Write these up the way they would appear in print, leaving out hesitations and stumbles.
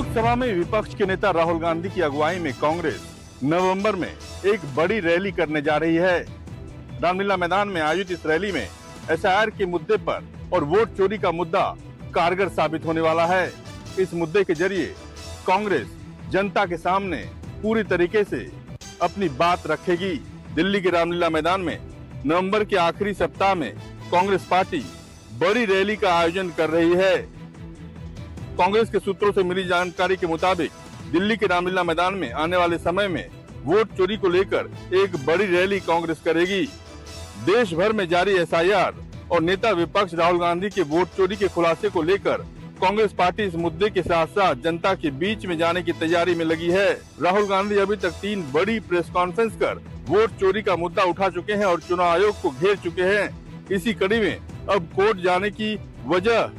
लोकसभा में विपक्ष के नेता राहुल गांधी की अगुवाई में कांग्रेस नवंबर में एक बड़ी रैली करने जा रही है। रामलीला मैदान में आयोजित इस रैली में एसआईआर के मुद्दे पर और वोट चोरी का मुद्दा कारगर साबित होने वाला है। इस मुद्दे के जरिए कांग्रेस जनता के सामने पूरी तरीके से अपनी बात रखेगी। दिल्ली के रामलीला मैदान में नवंबर के आखिरी सप्ताह में कांग्रेस पार्टी बड़ी रैली का आयोजन कर रही है। कांग्रेस के सूत्रों से मिली जानकारी के मुताबिक दिल्ली के रामलीला मैदान में आने वाले समय में वोट चोरी को लेकर एक बड़ी रैली कांग्रेस करेगी। देश भर में जारी एसआईआर और नेता विपक्ष राहुल गांधी के वोट चोरी के खुलासे को लेकर कांग्रेस पार्टी इस मुद्दे के साथ साथ जनता के बीच में जाने की तैयारी में लगी है। राहुल गांधी अभी तक 3 बड़ी प्रेस कॉन्फ्रेंस कर वोट चोरी का मुद्दा उठा चुके हैं और चुनाव आयोग को घेर चुके हैं। इसी कड़ी में अब कोर्ट जाने की वजह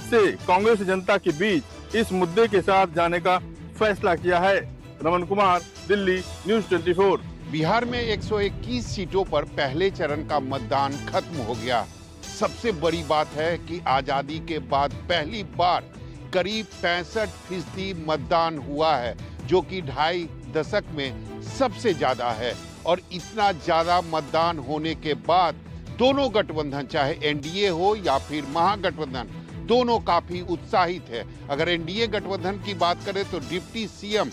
से कांग्रेस जनता के बीच इस मुद्दे के साथ जाने का फैसला किया है। रमन कुमार, दिल्ली, न्यूज़ 24। बिहार में 121 सीटों पर पहले चरण का मतदान खत्म हो गया। सबसे बड़ी बात है कि आजादी के बाद पहली बार करीब 65% मतदान हुआ है, जो कि 2.5 दशक में सबसे ज्यादा है। और इतना ज्यादा मतदान होने के बाद दोनों गठबंधन, चाहे एनडीए हो या फिर महागठबंधन, दोनों काफी उत्साहित है। अगर एनडीए गठबंधन की बात करें तो डिप्टी सीएम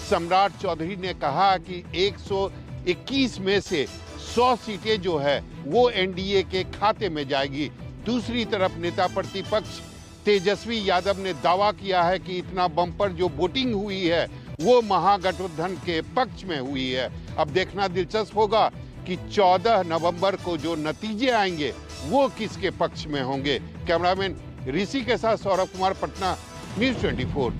सम्राट चौधरी ने कहा कि 121 में से 100 सीटें जो है वो एनडीए के खाते में जाएगी। दूसरी तरफ नेता प्रतिपक्ष तेजस्वी यादव ने दावा किया है कि इतना बम्पर जो वोटिंग हुई है वो महागठबंधन के पक्ष में हुई है। अब देखना दिलचस्प होगा कि 14 नवंबर को जो नतीजे आएंगे वो किसके पक्ष में होंगे। कैमरामैन ऋषि के साथ सौरभ कुमार, पटना, न्यूज़ 24।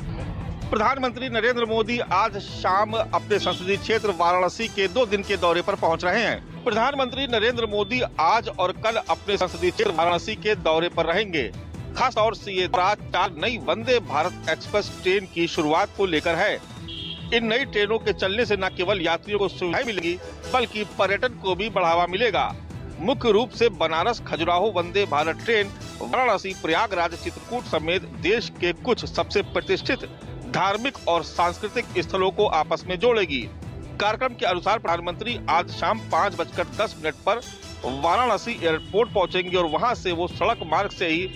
प्रधानमंत्री नरेंद्र मोदी आज शाम अपने संसदीय क्षेत्र वाराणसी के 2 दिन के दौरे पर पहुंच रहे हैं। प्रधानमंत्री नरेंद्र मोदी आज और कल अपने संसदीय क्षेत्र वाराणसी के दौरे पर रहेंगे। खास तौर से ये 4 नई वंदे भारत एक्सप्रेस ट्रेन की शुरुआत को लेकर है। इन नई ट्रेनों के चलने से न केवल यात्रियों को सुविधाएं मिलेंगी बल्कि पर्यटन को भी बढ़ावा मिलेगा। मुख्य रूप से बनारस खजुराहो वंदे भारत ट्रेन वाराणसी, प्रयागराज, चित्रकूट समेत देश के कुछ सबसे प्रतिष्ठित धार्मिक और सांस्कृतिक स्थलों को आपस में जोड़ेगी। कार्यक्रम के अनुसार प्रधानमंत्री आज शाम 5:10 पर वाराणसी एयरपोर्ट पहुंचेंगे और वहां से वो सड़क मार्ग से ही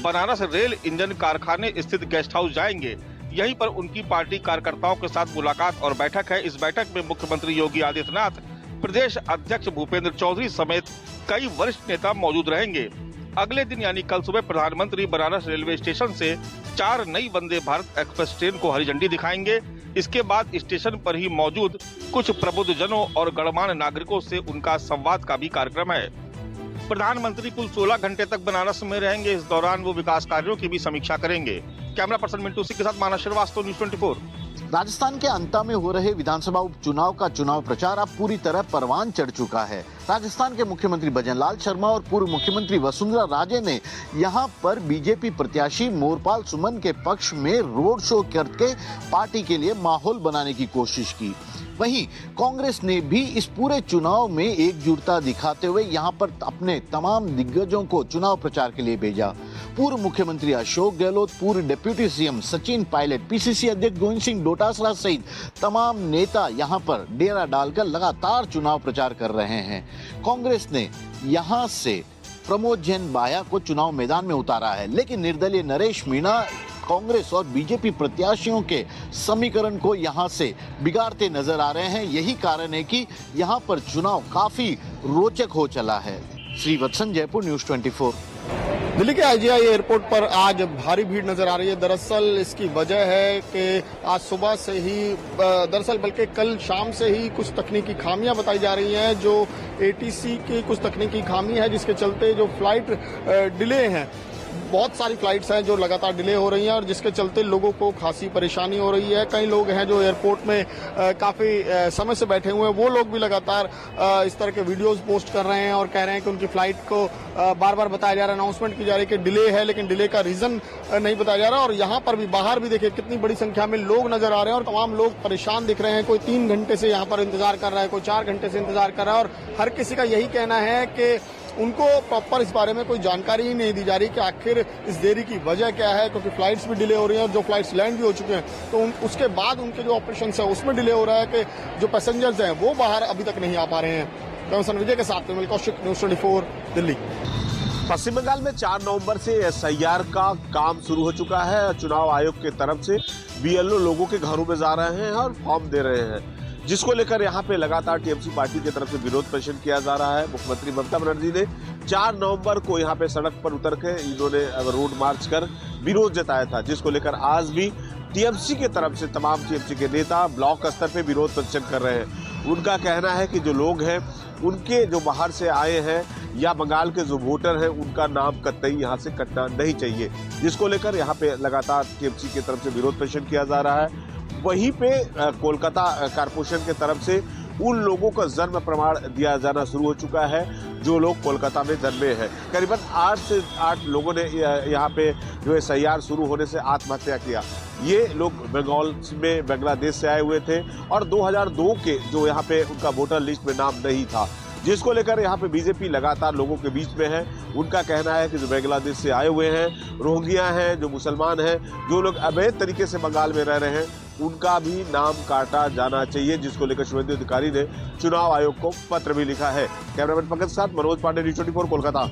बनारस रेल इंजन कारखाने स्थित गेस्ट हाउस जाएंगे। यहीं पर उनकी पार्टी कार्यकर्ताओं के साथ मुलाकात और बैठक है। इस बैठक में मुख्यमंत्री योगी आदित्यनाथ, प्रदेश अध्यक्ष भूपेंद्र चौधरी समेत कई वरिष्ठ नेता मौजूद रहेंगे। अगले दिन यानी कल सुबह प्रधानमंत्री बनारस रेलवे स्टेशन से 4 नई वंदे भारत एक्सप्रेस ट्रेन को हरी झंडी दिखाएंगे। इसके बाद स्टेशन पर ही मौजूद कुछ प्रबुद्ध जनों और गणमान्य नागरिकों से उनका संवाद का भी कार्यक्रम है। प्रधानमंत्री कुल 16 घंटे तक बनारस में रहेंगे। इस दौरान वो विकास कार्यों की भी समीक्षा करेंगे। कैमरा पर्सन मिंटू सिंह के साथ मानस श्रीवास्तव, न्यूज़ 24। राजस्थान के अंता में हो रहे विधानसभा उपचुनाव का चुनाव प्रचार अब पूरी तरह परवान चढ़ चुका है। राजस्थान के मुख्यमंत्री भजनलाल शर्मा और पूर्व मुख्यमंत्री वसुंधरा राजे ने यहां पर बीजेपी प्रत्याशी मोरपाल सुमन के पक्ष में रोड शो करके पार्टी के लिए माहौल बनाने की कोशिश की। वहीं कांग्रेस ने भी इस पूरे चुनाव में एकजुटता दिखाते हुए यहां पर अपने तमाम दिग्गजों को चुनाव प्रचार के लिए भेजा। पूर्व मुख्यमंत्री अशोक गहलोत, पूर्व deputy CM Sachin Pilot, PCC अध्यक्ष गोविंद सिंह डोटासरा सहित तमाम नेता यहां पर डेरा डालकर लगातार चुनाव प्रचार कर रहे हैं। कांग्रेस ने यहां से प्रमोद जैन बाया को चुनाव मैदान में उतारा है, लेकिन निर्दलीय नरेश मीणा कांग्रेस और बीजेपी प्रत्याशियों के समीकरण को यहां से बिगाड़ते नजर आ रहे हैं। यही कारण है कि यहां पर चुनाव काफी रोचक हो चला है। श्रीवत्सन, जयपुर, न्यूज़ 24। दिल्ली के आईजीआई एयरपोर्ट पर आज भारी भीड़ नजर आ रही है। दरअसल इसकी वजह है कि आज सुबह से ही, दरअसल बल्कि कल शाम से ही कुछ तकनीकी खामियां बताई जा रही हैं। जो एटीसी की कुछ तकनीकी खामी है, जिसके चलते जो फ्लाइट डिले हैं, बहुत सारी फ्लाइट्स हैं जो लगातार डिले हो रही हैं और जिसके चलते लोगों को खासी परेशानी हो रही है। कई लोग हैं जो एयरपोर्ट में काफ़ी समय से बैठे हुए हैं, वो लोग भी लगातार इस तरह के वीडियोस पोस्ट कर रहे हैं और कह रहे हैं कि उनकी फ्लाइट को बार बार बताया जा रहा है, अनाउंसमेंट की जा रही है कि डिले है, लेकिन डिले का रीज़न नहीं बताया जा रहा। और यहाँ पर भी, बाहर भी देखिए कितनी बड़ी संख्या में लोग नजर आ रहे हैं और तमाम लोग परेशान दिख रहे हैं। कोई 3 घंटे से यहाँ पर इंतजार कर रहा है, कोई 4 घंटे से इंतजार कर रहा है और हर किसी का यही कहना है कि उनको प्रॉपर इस बारे में कोई जानकारी ही नहीं दी जा रही कि आखिर इस देरी की वजह क्या है, क्योंकि फ्लाइट्स भी डिले हो रही हैं और जो फ्लाइट्स लैंड भी हो चुके हैं तो उसके बाद उनके जो ऑपरेशन है उसमें डिले हो रहा है कि जो पैसेंजर्स हैं वो बाहर अभी तक नहीं आ पा रहे हैं। कमिश्नर विजय के साथ में कौशिक, न्यूज़ 24 दिल्ली। पश्चिम बंगाल में 4 नवंबर से SIR का काम शुरू हो चुका है। चुनाव आयोग की तरफ से BLO लोगों के घरों में जा रहे हैं और फॉर्म दे रहे हैं, जिसको लेकर यहाँ पे लगातार TMC पार्टी की तरफ से विरोध प्रदर्शन किया जा रहा है। मुख्यमंत्री ममता बनर्जी ने 4 नवंबर को यहाँ पे सड़क पर उतर के इन्होंने रोड मार्च कर विरोध जताया था, जिसको लेकर आज भी TMC की तरफ से तमाम TMC के नेता ब्लॉक स्तर पे विरोध प्रदर्शन कर रहे हैं। उनका कहना है कि जो लोग हैं उनके जो बाहर से आए हैं या बंगाल के जो वोटर हैं उनका नाम कतई यहाँ से कटना नहीं चाहिए, जिसको लेकर यहाँ पे लगातार TMC की तरफ से विरोध प्रदर्शन किया जा रहा है। वहीं पे कोलकाता कारपोरेशन की तरफ से उन लोगों का जन्म प्रमाण दिया जाना शुरू हो चुका है जो लोग कोलकाता में जन्मे हैं। करीबन 8 से 8 लोगों ने यहाँ पे जो SIR शुरू होने से आत्महत्या किया। ये लोग बंगाल में बांग्लादेश से आए हुए थे और 2002 के जो यहाँ पे उनका वोटर लिस्ट में नाम नहीं था, जिसको लेकर यहाँ पे बीजेपी लगातार लोगों के बीच में है। उनका कहना है कि जो बांग्लादेश से आए हुए हैं, रोहिंग्या हैं, जो मुसलमान हैं, जो लोग अवैध तरीके से बंगाल में रह रहे हैं, उनका भी नाम काटा जाना चाहिए, जिसको लेकर शुभेंदु अधिकारी ने चुनाव आयोग को पत्र भी लिखा है। कैमरामैन पंकज के साथ मनोज पांडे, न्यूज़ 24 कोलकाता।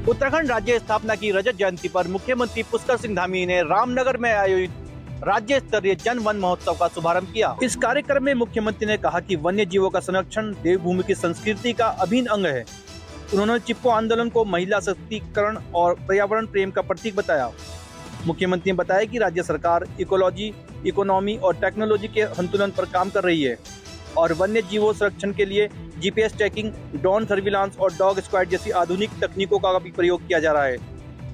उत्तराखंड राज्य स्थापना की रजत जयंती पर मुख्यमंत्री पुष्कर सिंह धामी ने रामनगर में आयोजित राज्य स्तरीय जन वन महोत्सव का शुभारंभ किया। इस कार्यक्रम में मुख्यमंत्री ने कहा कि वन्य जीवों का संरक्षण देवभूमि की संस्कृति का अभिन्न अंग है। उन्होंने चिपको आंदोलन को महिला सशक्तिकरण और पर्यावरण प्रेम का प्रतीक बताया। मुख्यमंत्री ने बताया कि राज्य सरकार इकोलॉजी, इकोनॉमी और टेक्नोलॉजी के संतुलन पर काम कर रही है और वन्य जीवों संरक्षण के लिए GPS ट्रैकिंग, ड्रोन सर्विलांस और डॉग स्क्वाड जैसी आधुनिक तकनीकों का भी प्रयोग किया जा रहा है।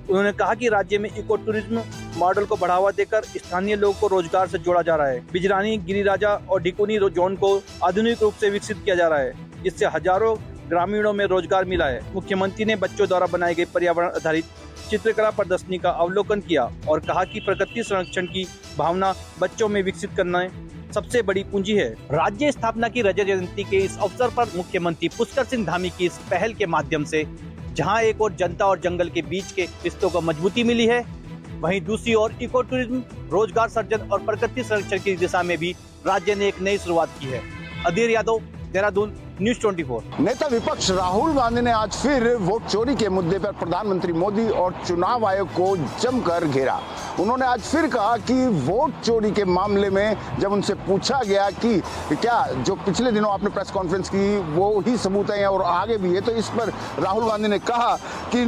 उन्होंने कहा कि राज्य में इको टूरिज्म मॉडल को बढ़ावा देकर स्थानीय लोगों को रोजगार से जोड़ा जा रहा है। बिजरानी, गिरिराजा और डिकोनी जोन को आधुनिक रूप से विकसित किया जा रहा है, जिससे हजारों ग्रामीणों में रोजगार मिला है। मुख्यमंत्री ने बच्चों द्वारा बनाई गई पर्यावरण आधारित चित्रकला प्रदर्शनी का अवलोकन किया और कहा कि प्रकृति संरक्षण की भावना बच्चों में विकसित करना सबसे बड़ी पूंजी है। राज्य स्थापना की रजत जयंती के इस अवसर पर मुख्यमंत्री पुष्कर सिंह धामी की इस पहल के माध्यम से जहां एक और जनता और जंगल के बीच के रिश्तों को मजबूती मिली है, वहीं दूसरी ओर इको टूरिज्म, रोजगार सृजन और प्रकृति संरक्षण की दिशा में भी राज्य ने एक नई शुरुआत की है। अधीर यादव, देहरादून, न्यूज़ 24। नेता विपक्ष राहुल गांधी ने आज फिर वोट चोरी के मुद्दे पर प्रधानमंत्री मोदी और चुनाव आयोग को जमकर घेरा। उन्होंने आज फिर कहा कि वोट चोरी के मामले में जब उनसे पूछा गया कि क्या जो पिछले दिनों आपने प्रेस कॉन्फ्रेंस की वो ही सबूत है और आगे भी है, तो इस पर राहुल गांधी ने कहा कि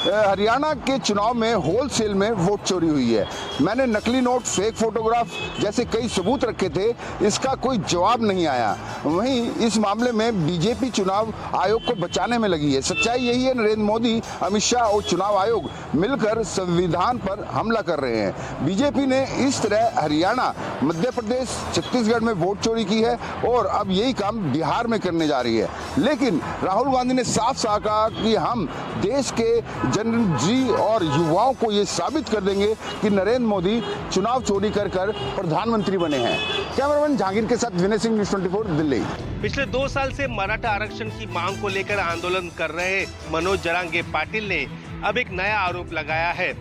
हरियाणा के चुनाव में होलसेल में वोट चोरी हुई है। मैंने नकली नोट, फेक फोटोग्राफ जैसे कई सबूत रखे थे, इसका कोई जवाब नहीं आया। वहीं इस मामले में बीजेपी चुनाव आयोग को बचाने में लगी है। सच्चाई यही है, नरेंद्र मोदी, अमित शाह और चुनाव आयोग मिलकर संविधान पर हमला कर रहे हैं। बीजेपी ने इस तरह हरियाणा, मध्य प्रदेश, छत्तीसगढ़ में वोट चोरी की है और अब यही काम बिहार में करने जा रही है। लेकिन राहुल गांधी ने साफ साफ कहा कि हम देश के जनजी और युवाओं को ये साबित कर देंगे कि नरेंद्र मोदी चुनाव चोरी कर प्रधानमंत्री बने हैं। कैमरामैन जहांगीर के साथ विनय सिंह, न्यूज़ 24 दिल्ली। पिछले 2 साल से मराठा आरक्षण की मांग को लेकर आंदोलन कर रहे मनोज जरांगे पाटिल ने अब एक नया आरोप लगाया है।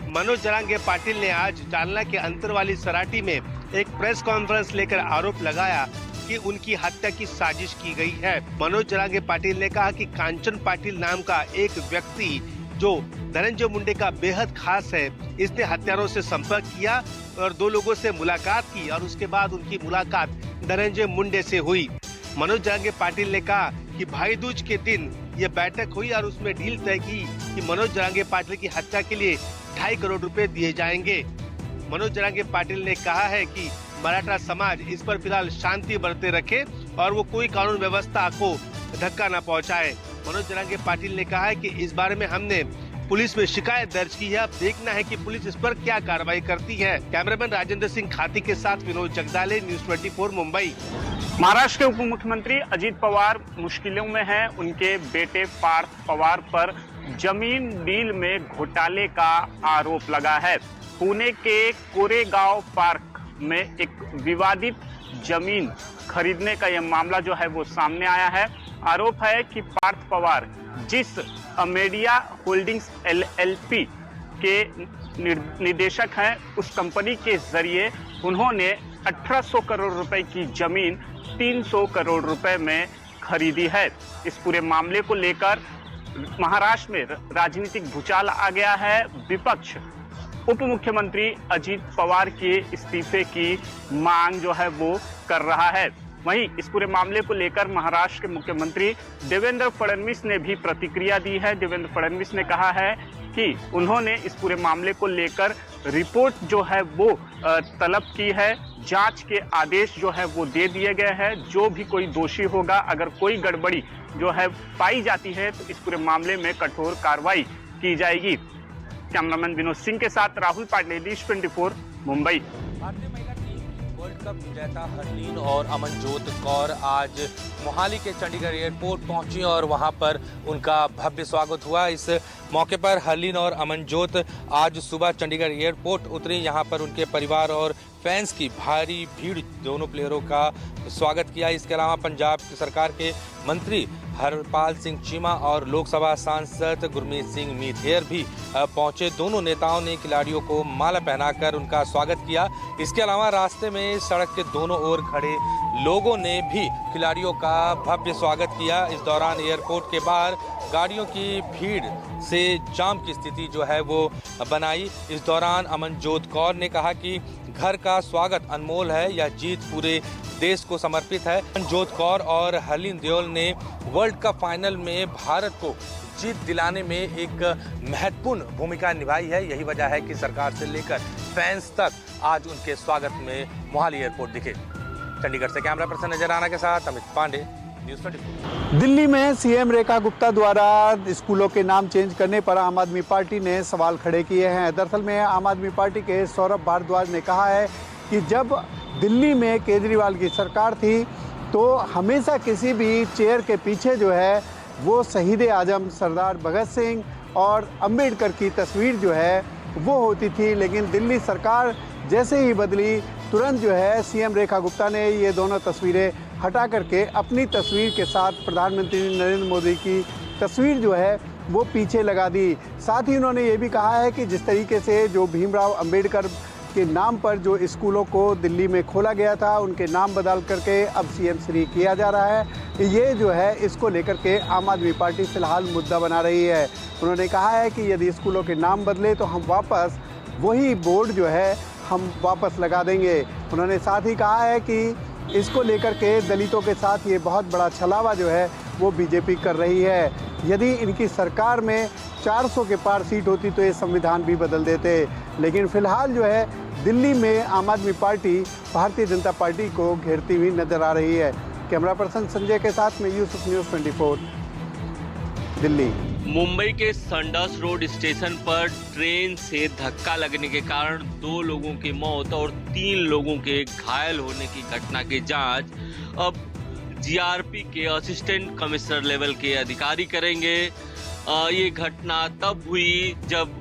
मनोज जरांगे पाटिल ने आज जालना के अंतरवाली सराटी में एक प्रेस कॉन्फ्रेंस लेकर आरोप लगाया कि उनकी हत्या की साजिश की गई है। मनोज जरांगे पाटिल ने कहा कि कांचन पाटिल नाम का एक व्यक्ति जो धनंजय मुंडे का बेहद खास है, इसने हत्यारों से संपर्क किया और 2 लोगों से मुलाकात की और उसके बाद उनकी मुलाकात धनंजय मुंडे से हुई। मनोज जरांगे पाटिल ने कहा कि भाई दूज के दिन ये बैठक हुई और उसमें डील तय की कि मनोज जरांगे पाटिल की हत्या के लिए 2.5 करोड़ रुपए दिए जाएंगे। मनोज जरांगे पाटिल ने कहा है कि मराठा समाज इस पर फिलहाल शांति बरते रखे और वो कोई कानून व्यवस्था को धक्का न पहुंचाए। मनोज जरांगे पाटिल ने कहा है कि इस बारे में हमने पुलिस में शिकायत दर्ज की है, अब देखना है कि पुलिस इस पर क्या कार्रवाई करती है। कैमरामैन राजेंद्र सिंह खाती के साथ विनोद जगदाले, न्यूज़ 24 मुंबई। महाराष्ट्र के उप मुख्यमंत्री अजीत पवार मुश्किलों में हैं। उनके बेटे पार्थ पवार पर जमीन डील में घोटाले का आरोप लगा है। पुणे के कोरेगांव पार्क में एक विवादित जमीन खरीदने का यह मामला जो है वो सामने आया है। आरोप है कि पार्थ पवार जिस अमेडिया होल्डिंग्स LLP के निदेशक हैं, उस कंपनी के जरिए उन्होंने 1800 करोड़ रुपए की जमीन 300 करोड़ रुपए में खरीदी है। इस पूरे मामले को लेकर महाराष्ट्र में राजनीतिक भूचाल आ गया है। विपक्ष उप मुख्यमंत्री अजीत पवार के इस्तीफे की मांग जो है वो कर रहा है। वहीं इस पूरे मामले को लेकर महाराष्ट्र के मुख्यमंत्री देवेंद्र फडणवीस ने भी प्रतिक्रिया दी है। देवेंद्र फडणवीस ने कहा है कि उन्होंने इस पूरे मामले को लेकर रिपोर्ट जो है वो तलब की है। जांच के आदेश जो है वो दे दिए गए हैं। जो भी कोई दोषी होगा, अगर कोई गड़बड़ी जो है पाई जाती है तो इस पूरे मामले में कठोर कार्रवाई की जाएगी। कैमरामैन विनोद सिंह के साथ राहुल पांडे, न्यूज़ 24, मुंबई। भारतीय महिला टीम वर्ल्ड कप विजेता हरलीन और अमनजोत कौर आज मोहाली के चंडीगढ़ एयरपोर्ट पहुंची और वहां पर उनका भव्य स्वागत हुआ। इस मौके पर हरलीन और अमनजोत आज सुबह चंडीगढ़ एयरपोर्ट उतरी। यहां पर उनके परिवार और फैंस की भारी भीड़ दोनों प्लेयरों का स्वागत किया। इसके अलावा पंजाब सरकार के मंत्री हरपाल सिंह चीमा और लोकसभा सांसद गुरमीत सिंह मीथेर भी पहुंचे। दोनों नेताओं ने खिलाड़ियों को माला पहनाकर उनका स्वागत किया। इसके अलावा रास्ते में सड़क के दोनों ओर खड़े लोगों ने भी खिलाड़ियों का भव्य स्वागत किया। इस दौरान एयरपोर्ट के बाहर गाड़ियों की भीड़ से जाम की स्थिति जो है वो बनाई। इस दौरान अमनजोत कौर ने कहा कि घर का स्वागत अनमोल है, यह जीत पूरे देश को समर्पित है। अमनजोत कौर और हरलीन देओल ने वर्ल्ड कप फाइनल में भारत को जीत दिलाने में एक महत्वपूर्ण भूमिका निभाई है। यही वजह है कि सरकार से लेकर फैंस तक आज उनके स्वागत में मोहाली एयरपोर्ट दिखे। चंडीगढ़ से कैमरा पर्सन नजर आना के साथ अमित पांडे, न्यूज़ 24। दिल्ली में सीएम रेखा गुप्ता द्वारा स्कूलों के नाम चेंज करने पर आम आदमी पार्टी ने सवाल खड़े किए हैं। दरअसल में आम आदमी पार्टी के सौरभ भारद्वाज ने कहा है कि जब दिल्ली में केजरीवाल की सरकार थी तो हमेशा किसी भी चेयर के पीछे जो है वो शहीद आजम सरदार भगत सिंह और अंबेडकर की तस्वीर जो है वो होती थी। लेकिन दिल्ली सरकार जैसे ही बदली, तुरंत जो है सीएम रेखा गुप्ता ने ये दोनों तस्वीरें हटा करके अपनी तस्वीर के साथ प्रधानमंत्री नरेंद्र मोदी की तस्वीर जो है वो पीछे लगा दी। साथ ही उन्होंने ये भी कहा है कि जिस तरीके से जो भीमराव अंबेडकर के नाम पर जो स्कूलों को दिल्ली में खोला गया था, उनके नाम बदल करके अब सीएम श्री किया जा रहा है, ये जो है इसको लेकर के आम आदमी पार्टी फिलहाल मुद्दा बना रही है। उन्होंने कहा है कि यदि स्कूलों के नाम बदले तो हम वापस वही बोर्ड जो है हम वापस लगा देंगे। उन्होंने साथ ही कहा है कि इसको लेकर के दलितों के साथ ये बहुत बड़ा छलावा जो है वो बीजेपी कर रही है। यदि इनकी सरकार में 400 के पार सीट होती तो ये संविधान भी बदल देते। लेकिन फिलहाल जो है दिल्ली में आम आदमी पार्टी भारतीय जनता पार्टी को घेरती हुई नजर आ रही है। कैमरा पर्सन संजय के साथ में यूसुफ, न्यूज़ 24, दिल्ली। मुंबई के संडस रोड स्टेशन पर ट्रेन से धक्का लगने के कारण 2 लोगों की मौत और 3 लोगों के घायल होने की घटना की जांच अब जीआरपी के असिस्टेंट कमिश्नर लेवल के अधिकारी करेंगे। ये घटना तब हुई जब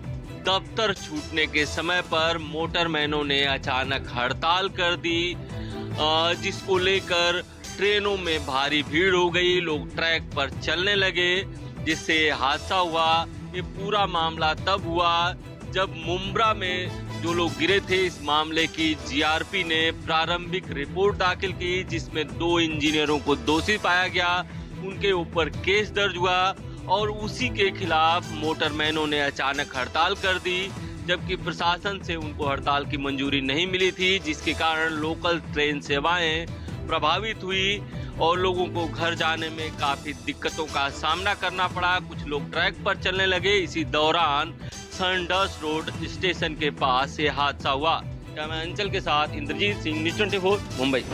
दफ्तर छूटने के समय पर मोटरमैनों ने अचानक हड़ताल कर दी, जिसको लेकर ट्रेनों में भारी भीड़ हो गई। लोग ट्रैक पर चलने लगे, जिससे हादसा हुआ। ये पूरा मामला तब हुआ जब मुंब्रा में जो लोग गिरे थे, इस मामले की जीआरपी ने प्रारंभिक रिपोर्ट दाखिल की, जिसमें 2 इंजीनियरों को दोषी पाया गया। उनके ऊपर केस दर्ज हुआ और उसी के खिलाफ मोटरमैनों ने अचानक हड़ताल कर दी, जबकि प्रशासन से उनको हड़ताल की मंजूरी नहीं मिली थी, जिसके कारण लोकल ट्रेन सेवाएं प्रभावित हुई और लोगों को घर जाने में काफी दिक्कतों का सामना करना पड़ा। कुछ लोग ट्रैक पर चलने लगे। इसी दौरान संडस रोड स्टेशन के पास ये हादसा हुआ। अंचल के साथ Indrajit Singh, news 24, Mumbai.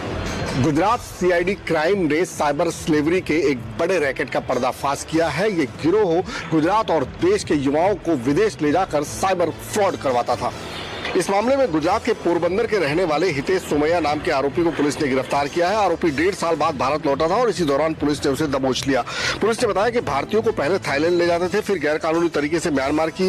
Gujarat CID crime ने साइबर स्लेवरी के एक बड़े रैकेट का पर्दाफाश किया है। ये गिरोह गुजरात और देश के युवाओं को विदेश ले जाकर साइबर फ्रॉड करवाता था। इस मामले में गुजरात के पोरबंदर के रहने वाले हितेश सोमैया नाम के आरोपी को पुलिस ने गिरफ्तार किया है। आरोपी 1.5 साल बाद भारत लौटा था और इसी दौरान पुलिस ने उसे दबोच लिया। पुलिस ने बताया कि भारतीयों को पहले थाईलैंड ले जाते थे, फिर गैर कानूनी तरीके से म्यांमार की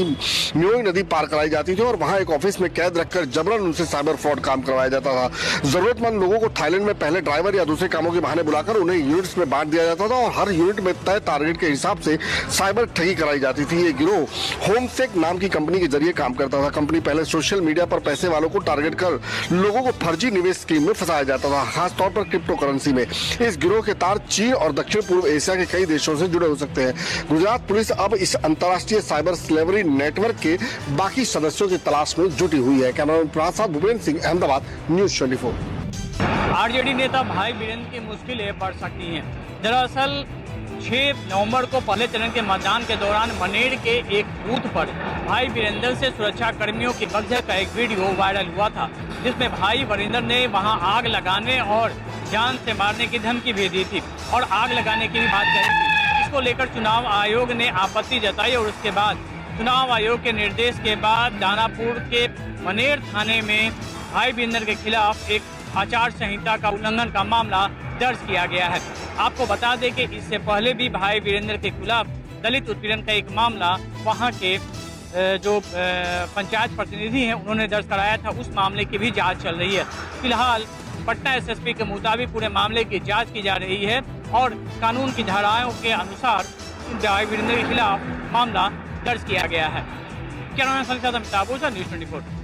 म्योई नदी पार कराई जाती थी और वहां एक ऑफिस में कैद रखकर जबरन उनसे साइबर फ्रॉड काम करवाया जाता था। जरूरतमंद लोगों को थाईलैंड में पहले ड्राइवर या दूसरे कामों के बहाने बुलाकर उन्हें यूनिट्स में बांट दिया जाता था और हर यूनिट में तय टारगेट के हिसाब से साइबर ठगी कराई जाती थी। ये गिरोह होमसेक नाम की कंपनी के जरिए काम करता था। कंपनी पहले सोशल मीडिया पर पैसे वालों को टारगेट कर लोगों को फर्जी निवेश स्कीम में फंसाया जाता था, खासतौर पर क्रिप्टो करेंसी में। इस गिरोह के तार चीन और दक्षिण पूर्व एशिया के कई देशों से जुड़े हो सकते हैं। गुजरात पुलिस अब इस अंतर्राष्ट्रीय साइबर स्लेवरी नेटवर्क के बाकी सदस्यों की तलाश में जुटी हुई है। कैमरामैन प्रसाद भूपेंद्र सिंह, अहमदाबाद, न्यूज 24। आरजेडी नेता भाई वीरेंद्र की मुश्किलें बढ़ सकती हैं। दरअसल 6 नवंबर को पहले चरण के मतदान के दौरान मनेर के एक बूथ पर भाई वीरेंद्र से सुरक्षा कर्मियों की बकझक का एक वीडियो वायरल हुआ था, जिसमें भाई वीरेंद्र ने वहां आग लगाने और जान से मारने की धमकी भी दी थी और आग लगाने की भी बात कही थी। इसको लेकर चुनाव आयोग ने आपत्ति जताई और उसके बाद चुनाव आयोग के निर्देश के बाद दानापुर के मनेर थाने में भाई वीरेंद्र के खिलाफ एक आचार संहिता का उल्लंघन का मामला दर्ज किया गया है। आपको बता दें कि इससे पहले भी भाई वीरेंद्र के खिलाफ दलित उत्पीड़न का एक मामला वहां के जो पंचायत प्रतिनिधि हैं उन्होंने दर्ज कराया था। उस मामले की भी जांच चल रही है। फिलहाल पटना एसएसपी के मुताबिक पूरे मामले की जांच की जा रही है और कानून की धाराओं के अनुसार भाई वीरेंद्र के खिलाफ मामला दर्ज किया गया है। कैमरामैन संचालक अमिताभ ओझा, न्यूज 24।